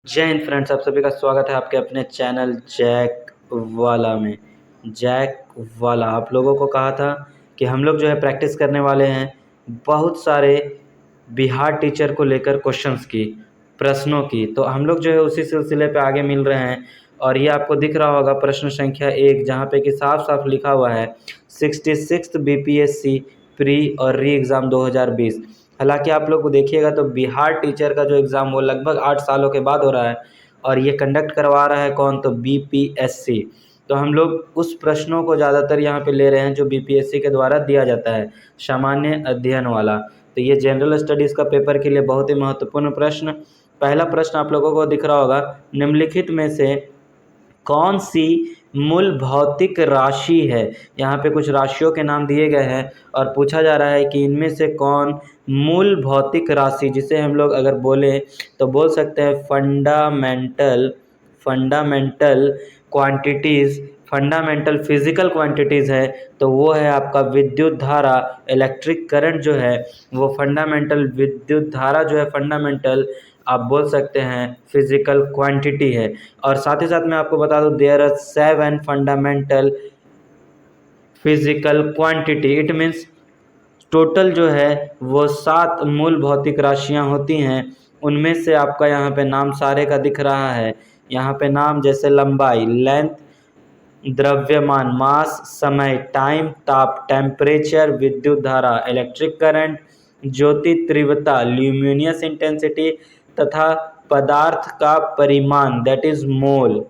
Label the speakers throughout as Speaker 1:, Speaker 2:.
Speaker 1: जय हिंद फ्रेंड्स, आप सभी का स्वागत है आपके अपने चैनल जैक वाला में। जैक वाला आप लोगों को कहा था कि हम लोग जो है प्रैक्टिस करने वाले हैं बहुत सारे बिहार टीचर को लेकर क्वेश्चंस की, प्रश्नों की। तो हम लोग जो है उसी सिलसिले पे आगे मिल रहे हैं। और ये आपको दिख रहा होगा प्रश्न संख्या 1, जहाँ पे कि साफ साफ लिखा हुआ है 66 बीपीएससी प्री और री एग्ज़ाम 2020। हालांकि आप लोग को देखिएगा तो बिहार टीचर का जो एग्ज़ाम वो लगभग 8 सालों के बाद हो रहा है, और ये कंडक्ट करवा रहा है कौन? तो बीपीएससी। तो हम लोग उस प्रश्नों को ज़्यादातर यहाँ पे ले रहे हैं जो बीपीएससी के द्वारा दिया जाता है, सामान्य अध्ययन वाला। तो ये जनरल स्टडीज़ का पेपर के लिए बहुत ही महत्वपूर्ण प्रश्न। पहला प्रश्न आप लोगों को दिख रहा होगा, निम्नलिखित में से कौन सी मूल भौतिक राशि है? यहाँ पे कुछ राशियों के नाम दिए गए हैं और पूछा जा रहा है कि इनमें से कौन मूल भौतिक राशि, जिसे हम लोग अगर बोले तो बोल सकते हैं fundamental quantities, fundamental physical quantities है। तो वो है आपका विद्युत धारा, इलेक्ट्रिक करंट जो है वो फंडामेंटल विद्युत धारा जो है फंडामेंटल आप बोल सकते हैं फिजिकल क्वांटिटी है। और साथ ही साथ मैं आपको बता दूं there are 7 fundamental physical quantity. It means total जो है वो 7 मूल भौतिक राशियां होती हैं। उनमें से आपका यहाँ पे नाम सारे का दिख रहा है। यहाँ पे नाम जैसे लंबाई लेंथ, द्रव्यमान मास, समय टाइम, ताप टेम्परेचर, विद्युत धारा इलेक्ट्रिक करंट, ज्योति तीव्रता ल्यूमिनियस इंटेंसिटी तथा पदार्थ का परिमाण दैट इज मोल।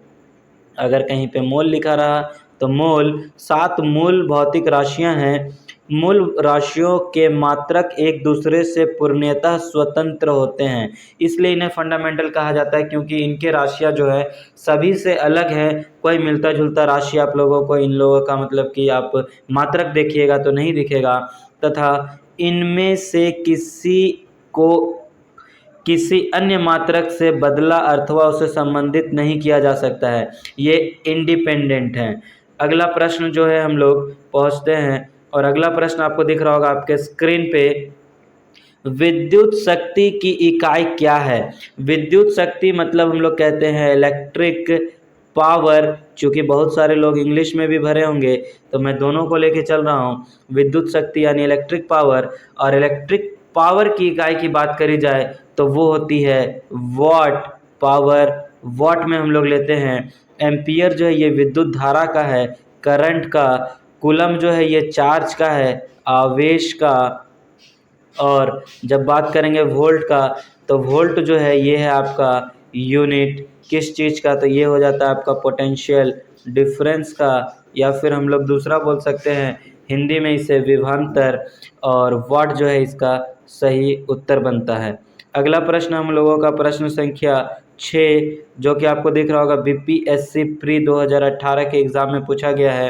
Speaker 1: अगर कहीं पे मोल लिखा रहा तो मोल 7 मूल भौतिक राशियां हैं। मूल राशियों के मात्रक एक दूसरे से पूर्णतः स्वतंत्र होते हैं, इसलिए इन्हें फंडामेंटल कहा जाता है, क्योंकि इनके राशियां जो है सभी से अलग है। कोई मिलता जुलता राशि आप लोगों को इन लोगों का मतलब कि आप मात्रक देखिएगा तो नहीं दिखेगा, तथा इनमें से किसी को किसी अन्य मात्रक से बदला अथवा उसे संबंधित नहीं किया जा सकता है। ये इंडिपेंडेंट हैं। अगला प्रश्न जो है हम लोग पहुंचते हैं, और अगला प्रश्न आपको दिख रहा होगा आपके स्क्रीन पे, विद्युत शक्ति की इकाई क्या है? विद्युत शक्ति मतलब हम लोग कहते हैं इलेक्ट्रिक पावर। चूँकि बहुत सारे लोग इंग्लिश में भी भरे होंगे तो मैं दोनों को लेके चल रहा हूँ। विद्युत शक्ति यानी इलेक्ट्रिक पावर, और इलेक्ट्रिक पावर की इकाई की बात करी जाए तो वो होती है वॉट पावर। वॉट में हम लोग लेते हैं एम्पियर जो है ये विद्युत धारा का है, करंट का, कूलम जो है ये चार्ज का है, आवेश का। और जब बात करेंगे वोल्ट का तो वोल्ट जो है ये है आपका यूनिट किस चीज़ का? तो ये हो जाता है आपका पोटेंशियल डिफरेंस का, या फिर हम लोग दूसरा बोल सकते हैं हिंदी में इसे विभवांतर। और वाट जो है इसका सही उत्तर बनता है। अगला प्रश्न हम लोगों का प्रश्न संख्या 6, जो कि आपको दिख रहा होगा बीपीएससी प्री 2018 के एग्ज़ाम में पूछा गया है।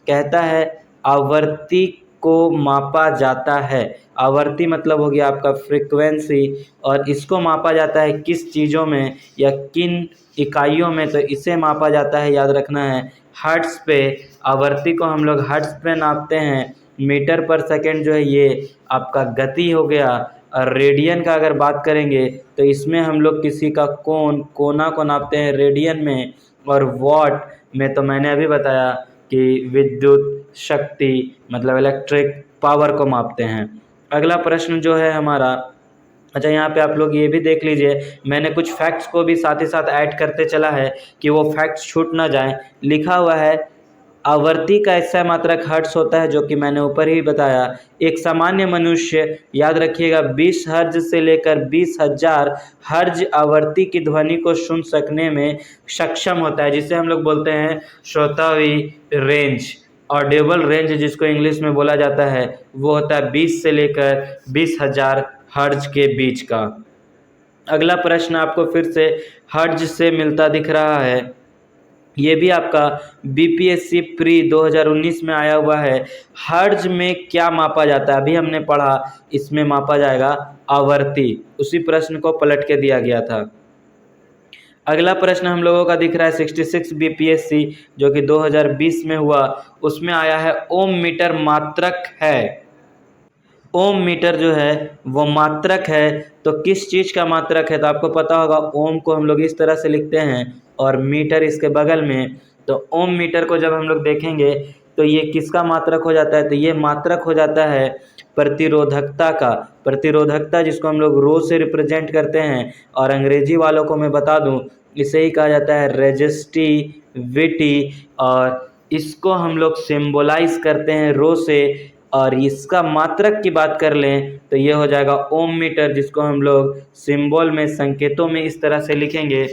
Speaker 1: कहता है आवर्ती को मापा जाता है। आवर्ती मतलब हो गया आपका फ्रीक्वेंसी, और इसको मापा जाता है किस चीज़ों में या किन इकाइयों में? तो इसे मापा जाता है, याद रखना है, हर्ट्ज़ पे। आवर्ती को हम लोग हर्ट्ज़ पे नापते हैं। मीटर पर सेकंड जो है ये आपका गति हो गया। और रेडियन का अगर बात करेंगे तो इसमें हम लोग किसी का कोना को नापते हैं रेडियन में। और वॉट में तो मैंने अभी बताया कि विद्युत शक्ति मतलब इलेक्ट्रिक पावर को मापते हैं। अगला प्रश्न जो है हमारा, अच्छा यहाँ पे आप लोग ये भी देख लीजिए, मैंने कुछ फैक्ट्स को भी साथ ही साथ ऐड करते चला है कि वो फैक्ट्स छूट ना जाएं। लिखा हुआ है आवर्ती का SI मात्रक हर्ट्ज होता है, जो कि मैंने ऊपर ही बताया। एक सामान्य मनुष्य, याद रखिएगा, 20 हर्ज से लेकर 20,000 हर्ज आवर्ती की ध्वनि को सुन सकने में सक्षम होता है, जिसे हम लोग बोलते हैं श्रोतावी रेंज। ऑडिबल रेंज जिसको इंग्लिश में बोला जाता है वो होता है 20 से लेकर 20,000 हर्ज के बीच का। अगला प्रश्न आपको फिर से हर्ज से मिलता दिख रहा है। ये भी आपका बीपीएससी प्री 2019 में आया हुआ है। हर्ज में क्या मापा जाता है? अभी हमने पढ़ा, इसमें मापा जाएगा आवर्ती। उसी प्रश्न को पलट के दिया गया था। अगला प्रश्न हम लोगों का दिख रहा है 66 बीपीएससी, जो कि 2020 में हुआ। उसमें आया है ओम मीटर मात्रक है। ओम मीटर जो है वो मात्रक है। तो किस चीज़ का मात्रक है? तो आपको पता होगा ओम को हम लोग इस तरह से लिखते हैं और मीटर इसके बगल में। तो ओम मीटर को जब हम लोग देखेंगे तो ये किसका मात्रक हो जाता है? तो ये मात्रक हो जाता है प्रतिरोधकता का। प्रतिरोधकता जिसको हम लोग रो से रिप्रेजेंट करते हैं, और अंग्रेजी वालों को मैं बता दूं इसे ही कहा जाता है रेजिस्टिविटी, और इसको हम लोग सिंबलाइज करते हैं रो से। और इसका मात्रक की बात कर लें तो ये हो जाएगा ओम मीटर, जिसको हम लोग सिंबल में, संकेतों में इस तरह से लिखेंगे।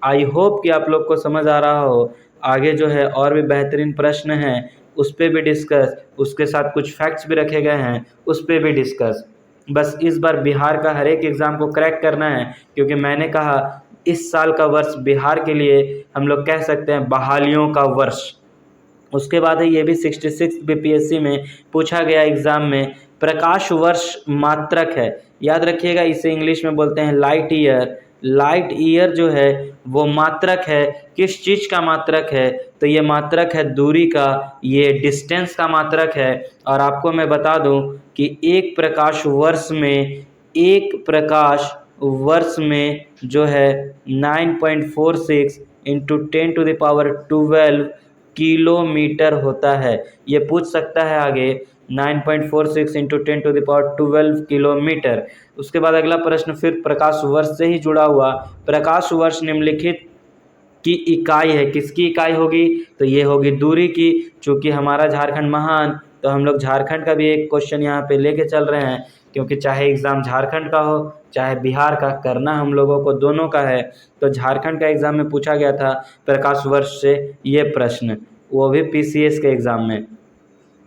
Speaker 1: आई होप कि आप लोग को समझ आ रहा हो। आगे जो है और भी बेहतरीन प्रश्न हैं, उस पर भी डिस्कस, उसके साथ कुछ फैक्ट्स भी रखे गए हैं, उस पर भी डिस्कस। बस इस बार बिहार का हर एक एग्ज़ाम को क्रैक करना है, क्योंकि मैंने कहा इस साल का वर्ष बिहार के लिए हम लोग कह सकते हैं बहालियों का वर्ष। उसके बाद है ये भी 66 बीपीएससी में पूछा गया एग्ज़ाम में, प्रकाश वर्ष मात्रक है। याद रखिएगा इसे इंग्लिश में बोलते हैं लाइट ईयर। लाइट ईयर जो है वो मात्रक है। किस चीज़ का मात्रक है? तो ये मात्रक है दूरी का, ये डिस्टेंस का मात्रक है। और आपको मैं बता दूं कि एक प्रकाश वर्ष में जो है 9.46 इंटू 10⁻12 किलोमीटर होता है। ये पूछ सकता है आगे 9.46 इंटू 10⁻12 किलोमीटर। उसके बाद अगला प्रश्न फिर प्रकाश वर्ष से ही जुड़ा हुआ, प्रकाश वर्ष निम्नलिखित की इकाई है। किसकी इकाई होगी? तो ये होगी दूरी की। चूँकि हमारा झारखंड महान, तो हम लोग झारखंड का भी एक क्वेश्चन यहाँ पे लेके चल रहे हैं, क्योंकि चाहे एग्ज़ाम झारखंड का हो चाहे बिहार का, करना हम लोगों को दोनों का है। तो झारखंड का एग्ज़ाम में पूछा गया था प्रकाश वर्ष से ये प्रश्न, वो भी पीसीएस के एग्ज़ाम में।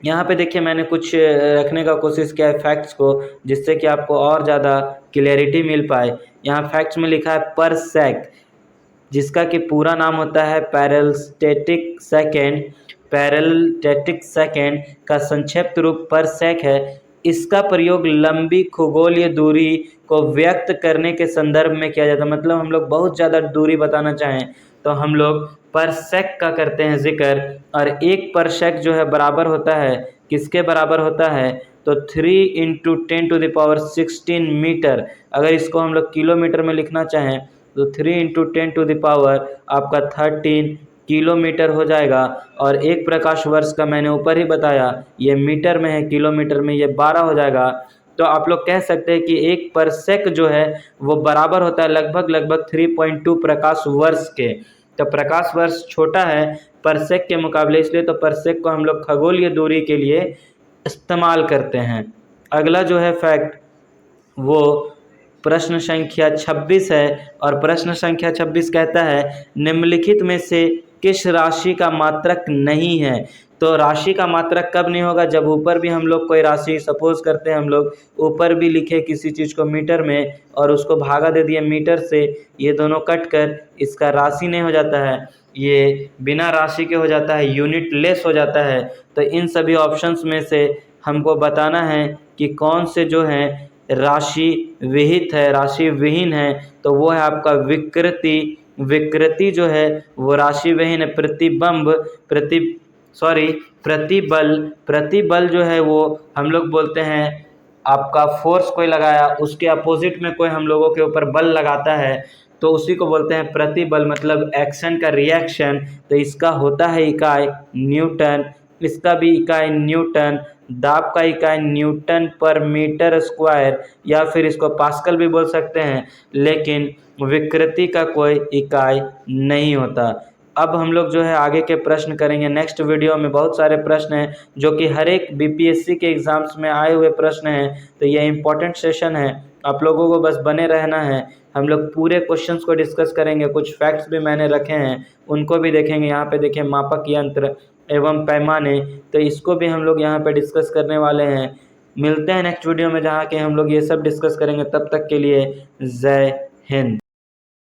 Speaker 1: यहाँ पे देखिए मैंने कुछ रखने का कोशिश किया है फैक्ट्स को, जिससे कि आपको और ज़्यादा क्लैरिटी मिल पाए। यहाँ फैक्ट्स में लिखा है पर सेक, जिसका कि पूरा नाम होता है पैरेलस्टैटिक सेकेंड। पैरेलस्टैटिक सेकेंड का संक्षिप्त रूप पर सेक है। इसका प्रयोग लंबी खगोलीय दूरी को व्यक्त करने के संदर्भ में किया जाता है। मतलब हम लोग बहुत ज़्यादा दूरी बताना चाहें तो हम लोग परसेक का करते हैं जिक्र। और एक परसेक जो है बराबर होता है, किसके बराबर होता है? तो 3 इंटू 10⁻16 मीटर। अगर इसको हम लोग किलोमीटर में लिखना चाहें तो 3 इंटू 10⁻, आपका 13 किलोमीटर हो जाएगा। और एक प्रकाश वर्ष का मैंने ऊपर ही बताया, ये मीटर में है, किलोमीटर में ये 12 हो जाएगा। तो आप लोग कह सकते हैं कि एक परसेक जो है वो बराबर होता है लगभग 3.2 प्रकाश वर्ष के। तो प्रकाश वर्ष छोटा है परसेक के मुकाबले, इसलिए तो परसेक को हम लोग खगोलीय दूरी के लिए इस्तेमाल करते हैं। अगला जो है फैक्ट वो प्रश्न संख्या 26 है, और प्रश्न संख्या 26 कहता है निम्नलिखित में से किस राशि का मात्रक नहीं है? तो राशि का मात्रक कब नहीं होगा? जब ऊपर भी हम लोग कोई राशि, सपोज करते हैं हम लोग ऊपर भी लिखे किसी चीज़ को मीटर में और उसको भागा दे दिए मीटर से, ये दोनों कट कर इसका राशि नहीं हो जाता है, ये बिना राशि के हो जाता है, यूनिट लेस हो जाता है। तो इन सभी ऑप्शंस में से हमको बताना है कि कौन से जो हैं राशि विहित है, राशि विहीन है। तो वो है आपका विकृति। विकृति जो है वो राशि विहीन है। प्रतिबल जो है वो हम लोग बोलते हैं आपका फोर्स कोई लगाया, उसके अपोजिट में कोई हम लोगों के ऊपर बल लगाता है तो उसी को बोलते हैं प्रतिबल, मतलब एक्शन का रिएक्शन। तो इसका होता है इकाई न्यूटन, इसका भी इकाई न्यूटन, दाब का इकाई न्यूटन पर मीटर स्क्वायर, या फिर इसको पास्कल भी बोल सकते हैं, लेकिन विकृति का कोई इकाई नहीं होता। अब हम लोग जो है आगे के प्रश्न करेंगे नेक्स्ट वीडियो में। बहुत सारे प्रश्न हैं जो कि हर एक बीपीएससी के एग्ज़ाम्स में आए हुए प्रश्न हैं, तो ये इम्पोर्टेंट सेशन है, आप लोगों को बस बने रहना है। हम लोग पूरे क्वेश्चंस को डिस्कस करेंगे, कुछ फैक्ट्स भी मैंने रखे हैं उनको भी देखेंगे। यहाँ पे देखिए मापक यंत्र एवं पैमाने, तो इसको भी हम लोग यहाँ पे डिस्कस करने वाले हैं। मिलते हैं नेक्स्ट वीडियो में जहाँ के हम लोग ये सब डिस्कस करेंगे। तब तक के लिए जय हिंद।